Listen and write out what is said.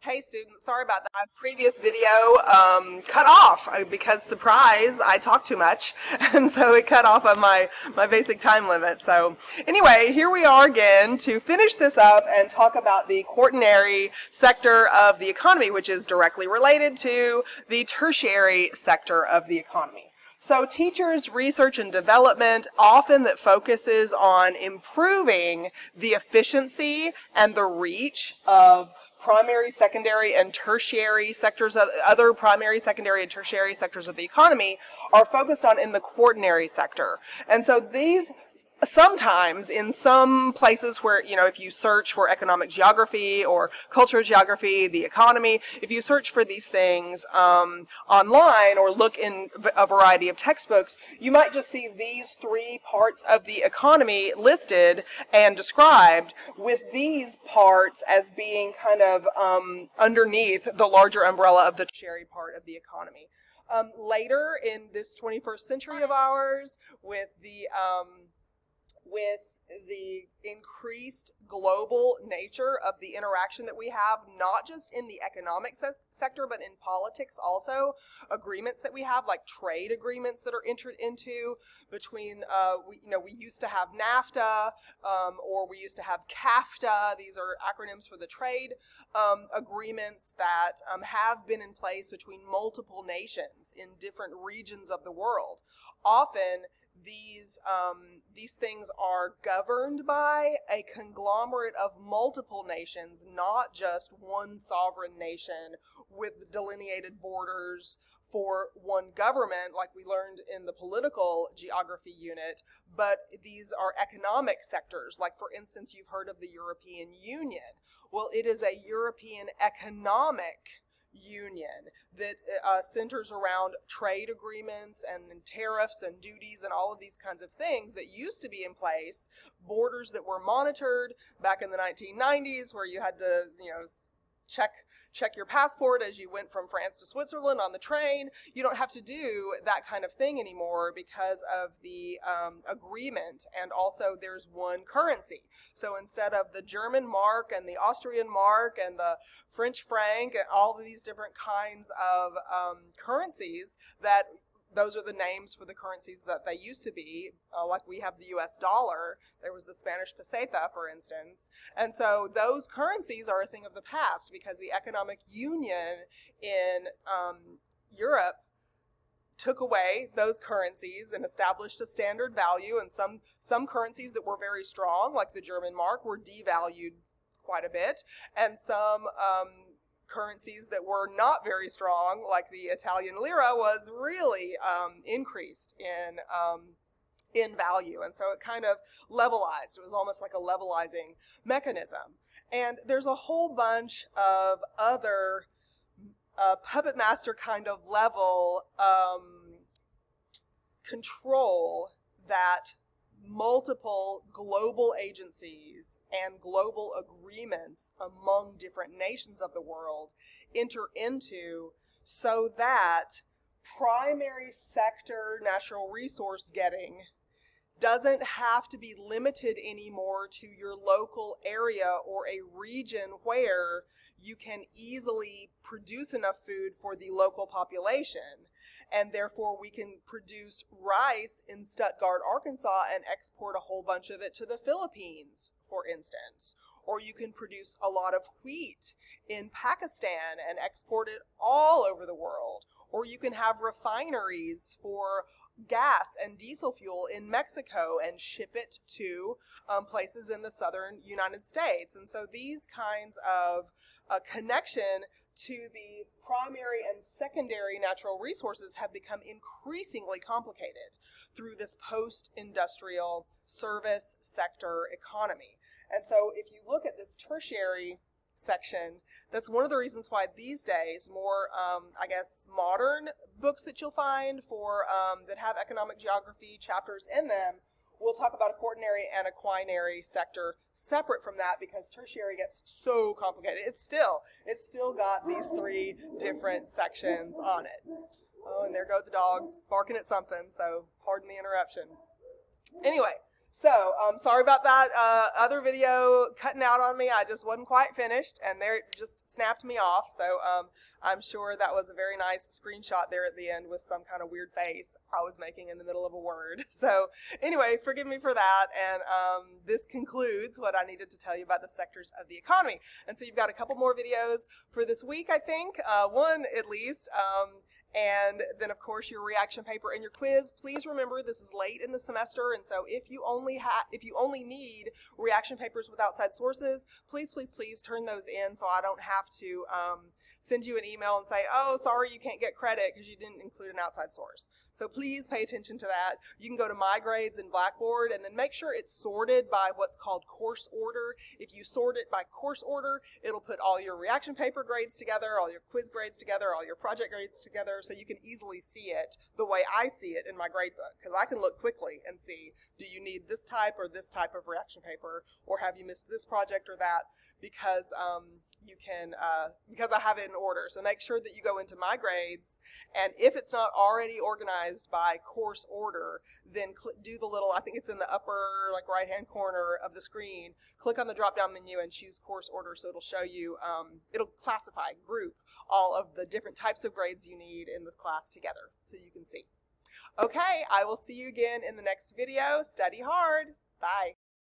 Hey students, sorry about that. My previous video cut off because, surprise, I talk too much, and so it cut off on my basic time limit. So anyway, here we are again to finish this up and talk about the quaternary sector of the economy, which is directly related to the tertiary sector of the economy. So teachers' research and development often that focuses on improving the efficiency and the reach of primary, secondary, and tertiary sectors of other primary, secondary, and tertiary sectors of the economy are focused on in the quaternary sector. And so these sometimes in some places where, if you search for economic geography or cultural geography, the economy, if you search for these things online or look in a variety of textbooks, you might just see these three parts of the economy listed and described, with these parts as being kind of underneath the larger umbrella of the tertiary part of the economy. Later in this 21st century of ours, with the increased global nature of the interaction that we have, not just in the economic sector, but in politics also, agreements that we have, like trade agreements that are entered into between, we used to have NAFTA, or we used to have CAFTA. These are acronyms for the trade agreements that have been in place between multiple nations in different regions of the world. Often, these things are governed by a conglomerate of multiple nations, not just one sovereign nation with delineated borders for one government, like we learned in the political geography unit, but these are economic sectors. Like, for instance, you've heard of the European Union. Well, it is a European economic union that centers around trade agreements and tariffs and duties and all of these kinds of things that used to be in place, borders that were monitored back in the 1990s, where you had to, check your passport as you went from France to Switzerland on the train. You don't have to do that kind of thing anymore because of the agreement, and also there's one currency. So instead of the German mark and the Austrian mark and the French franc and all of these different kinds of currencies, that those are the names for the currencies that they used to be, like we have the US dollar. There was the Spanish peseta, for instance. And so those currencies are a thing of the past, because the economic union in Europe took away those currencies and established a standard value, and some currencies that were very strong, like the German mark, were devalued quite a bit, and some currencies that were not very strong, like the Italian lira, was really increased in value. And so it kind of levelized. It was almost like a levelizing mechanism. And there's a whole bunch of other puppet master kind of level control that multiple global agencies and global agreements among different nations of the world enter into, so that primary sector natural resource getting doesn't have to be limited anymore to your local area or a region where you can easily produce enough food for the local population. And therefore we can produce rice in Stuttgart, Arkansas, and export a whole bunch of it to the Philippines, for instance. Or you can produce a lot of wheat in Pakistan and export it all over the world. Or you can have refineries for gas and diesel fuel in Mexico and ship it to places in the southern United States. And so these kinds of connection to the primary and secondary natural resources have become increasingly complicated through this post-industrial service sector economy. And so if you look at this tertiary section, that's one of the reasons why these days more, modern books that you'll find for that have economic geography chapters in them, we'll talk about a quaternary and a quinary sector separate from that, because tertiary gets so complicated. It's still got these three different sections on it. Oh, and there go the dogs barking at something, so pardon the interruption. Anyway, So, sorry about that other video cutting out on me. I just wasn't quite finished, and there it just snapped me off. So, I'm sure that was a very nice screenshot there at the end with some kind of weird face I was making in the middle of a word. So, anyway, forgive me for that. And this concludes what I needed to tell you about the sectors of the economy. And so, you've got a couple more videos for this week, I think, one at least. And then, of course, your reaction paper and your quiz. Please remember this is late in the semester, and so if you only need reaction papers with outside sources, please turn those in so I don't have to send you an email and say, oh, sorry, you can't get credit because you didn't include an outside source. So please pay attention to that. You can go to My Grades in Blackboard and then make sure it's sorted by what's called course order. If you sort it by course order, it'll put all your reaction paper grades together, all your quiz grades together, all your project grades together, so you can easily see it the way I see it in my grade book, because I can look quickly and see, do you need this type or this type of reaction paper, or have you missed this project or that, because because I have it in order. So make sure that you go into My Grades, and if it's not already organized by course order, then do the little, I think it's in the upper right hand corner of the screen, click on the drop down menu and choose course order, so it'll show you, it'll group all of the different types of grades you need in the class together so you can see. Okay, I will see you again in the next video. Study hard. Bye.